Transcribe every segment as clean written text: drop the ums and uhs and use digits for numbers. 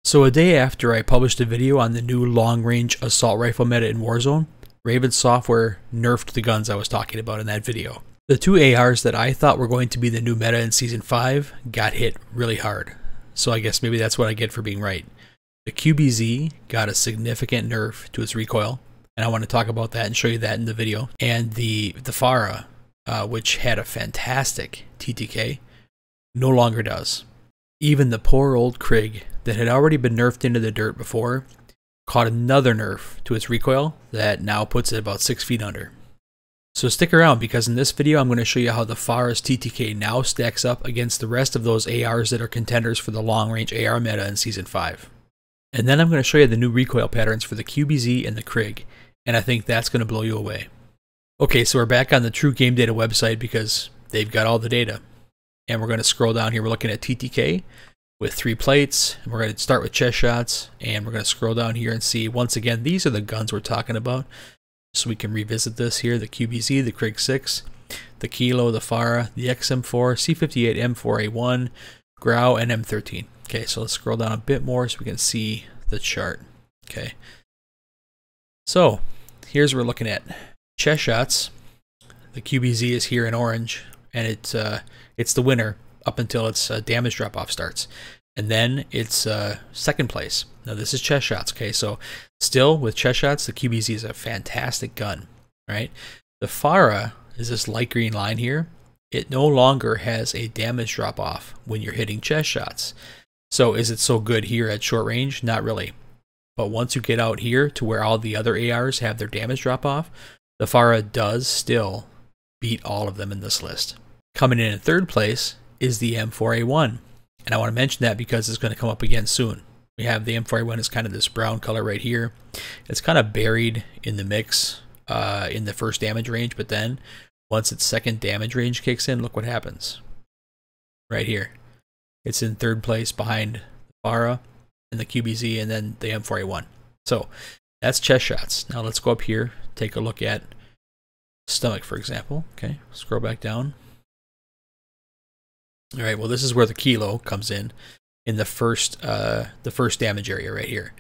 So a day after I published a video on the new long-range assault rifle meta in Warzone, Raven Software nerfed the guns I was talking about in that video. The two ARs that I thought were going to be the new meta in Season 5 got hit really hard. So I guess maybe that's what I get for being right. The QBZ got a significant nerf to its recoil, and I want to talk about that and show you that in the video. And the FARA, which had a fantastic TTK, no longer does. Even the poor old KRIG that had already been nerfed into the dirt before caught another nerf to its recoil that now puts it about 6 feet under. So stick around, because in this video I'm going to show you how the FARA's TTK now stacks up against the rest of those ARs that are contenders for the long-range AR meta in Season 5. And then I'm going to show you the new recoil patterns for the QBZ and the KRIG, and I think that's going to blow you away. Okay, so we're back on the True Game Data website because they've got all the data. And we're going to scroll down here. We're looking at TTK with 3 plates. And we're going to start with chest shots, and we're going to scroll down here and see, once again, these are the guns we're talking about. So we can revisit this here: the QBZ, the KRIG 6, the Kilo, the FARA, the XM4, C58, M4A1, Grau, and M13. Okay, so let's scroll down a bit more so we can see the chart. Okay, so here's what we're looking at. Chest shots, the QBZ is here in orange, and it's the winner up until its damage drop-off starts. And then it's second place. Now this is chest shots, okay? So still with chest shots, the QBZ is a fantastic gun, right? The FARA is this light green line here. It no longer has a damage drop-off when you're hitting chest shots. So is it so good here at short range? Not really. But once you get out here to where all the other ARs have their damage drop-off, the FARA does still beat all of them in this list. Coming in third place is the M4A1. And I want to mention that because it's going to come up again soon. We have the M4A1 is kind of this brown color right here. It's kind of buried in the mix in the first damage range, but then once its second damage range kicks in, look what happens. Right here. It's in third place behind the FARA and the QBZ and then the M4A1. So that's chest shots. Now let's go up here, take a look at stomach, for example. Okay, scroll back down. All right, well, this is where the Kilo comes in the first damage area right here.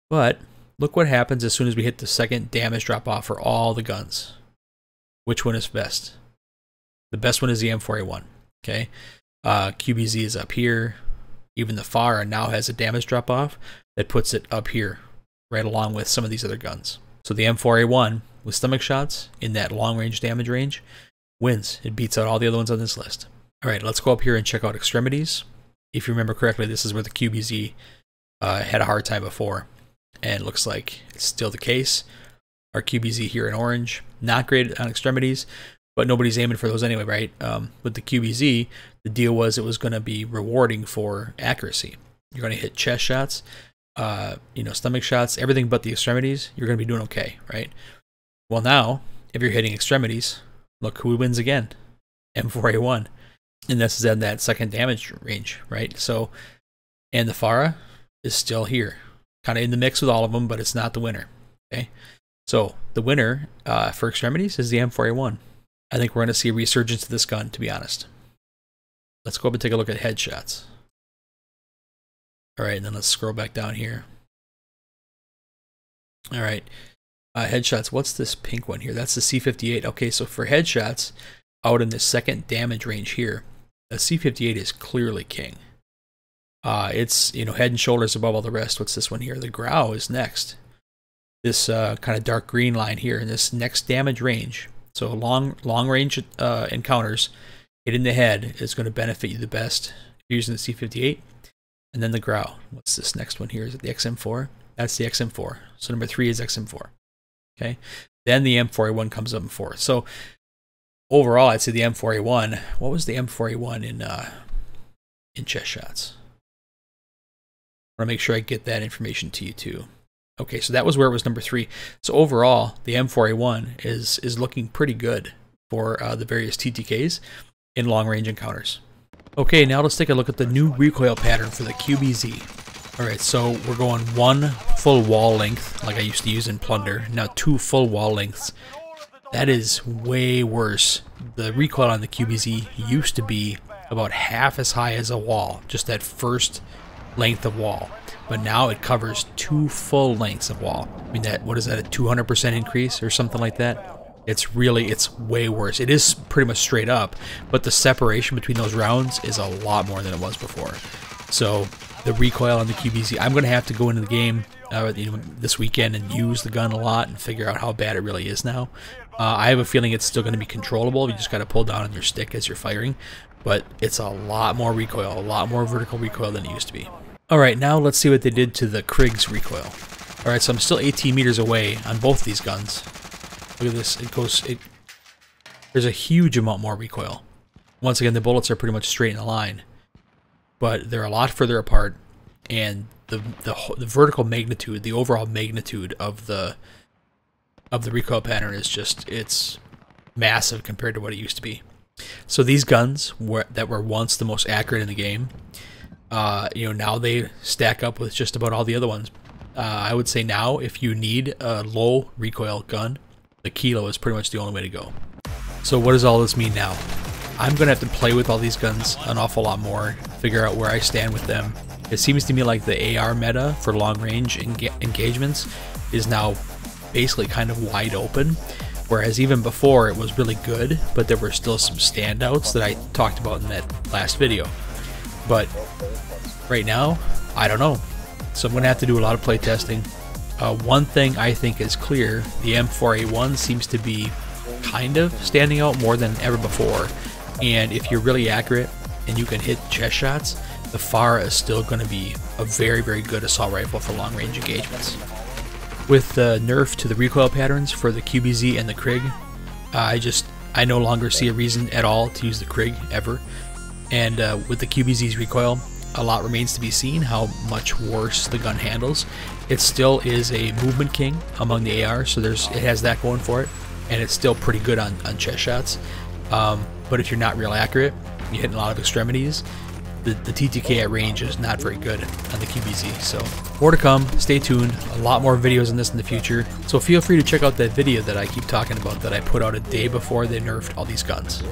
But look what happens as soon as we hit the second damage drop off for all the guns. Which one is best? The best one is the M4A1. Okay, QBZ is up here. Even the FARA now has a damage drop off that puts it up here, right along with some of these other guns. So the M4A1 with stomach shots in that long range damage range wins. It beats out all the other ones on this list. All right, let's go up here and check out extremities. If you remember correctly, this is where the QBZ had a hard time before, and it looks like it's still the case. Our QBZ here in orange, not great on extremities, but nobody's aiming for those anyway, right? With the QBZ, the deal was it was going to be rewarding for accuracy. You're going to hit chest shots, stomach shots, everything but the extremities. You're going to be doing okay, right? Well, now if you're hitting extremities, look who wins again: M4A1. And this is in that second damage range, right? So, and the FARA is still here, kind of in the mix with all of them, but it's not the winner. Okay, so the winner for extremities is the M4A1. I think we're going to see a resurgence of this gun, to be honest. Let's go up and take a look at headshots. All right, and then let's scroll back down here. All right, headshots. What's this pink one here? That's the C58. Okay, so for headshots, out in the second damage range here, the C58 is clearly king. It's head and shoulders above all the rest. What's this one here? The Grau is next. This kind of dark green line here in this next damage range. So long range encounters, hitting the head is going to benefit you the best if you're using the C58. And then the Grau. What's this next one here? Is it the XM4? That's the XM4. So number 3 is XM4. Okay. Then the M4A1 comes up in 4th. So overall, I'd say the M4A1. What was the M4A1 in chest shots? I want to make sure I get that information to you too. Okay, so that was where it was number 3. So overall, the M4A1 is looking pretty good for the various TTKs in long-range encounters. Okay, now let's take a look at the new recoil pattern for the QBZ. All right, so we're going 1 full wall length, like I used to use in Plunder. Now 2 full wall lengths. That is way worse. The recoil on the QBZ used to be about half as high as a wall, just that first length of wall, but now it covers 2 full lengths of wall. I mean, that, what is that, a 200% increase or something like that? It's way worse. It is pretty much straight up, but the separation between those rounds is a lot more than it was before. So the recoil on the QBZ, I'm going to have to go into the game this weekend and use the gun a lot and figure out how bad it really is now. I have a feeling it's still going to be controllable. You just got to pull down on your stick as you're firing, but it's a lot more recoil, a lot more vertical recoil than it used to be. Alright, now let's see what they did to the KRIG's recoil. Alright, so I'm still 18 meters away on both these guns. Look at this, there's a huge amount more recoil. Once again, the bullets are pretty much straight in a line, but they're a lot further apart, and the vertical magnitude, the overall magnitude of the recoil pattern is just, it's massive compared to what it used to be. So these guns that were once the most accurate in the game, now they stack up with just about all the other ones. I would say now, if you need a low recoil gun, the Kilo is pretty much the only way to go. So what does all this mean now? I'm going to have to play with all these guns an awful lot more, figure out where I stand with them. It seems to me like the AR meta for long range engagements is now basically kind of wide open, whereas even before it was really good, but there were still some standouts that I talked about in that last video. But right now, I don't know. So I'm going to have to do a lot of play testing. One thing I think is clear, the M4A1 seems to be kind of standing out more than ever before. And if you're really accurate and you can hit chest shots, the FARA is still going to be a very, very good assault rifle for long range engagements. With the nerf to the recoil patterns for the QBZ and the KRIG, I no longer see a reason at all to use the KRIG ever. And with the QBZ's recoil, a lot remains to be seen how much worse the gun handles. It still is a movement king among the ARs, so it has that going for it, and it's still pretty good on chest shots. But if you're not real accurate, you're hitting a lot of extremities, the TTK at range is not very good on the QBZ. So more to come, stay tuned, a lot more videos on this in the future. So feel free to check out that video that I keep talking about that I put out a day before they nerfed all these guns.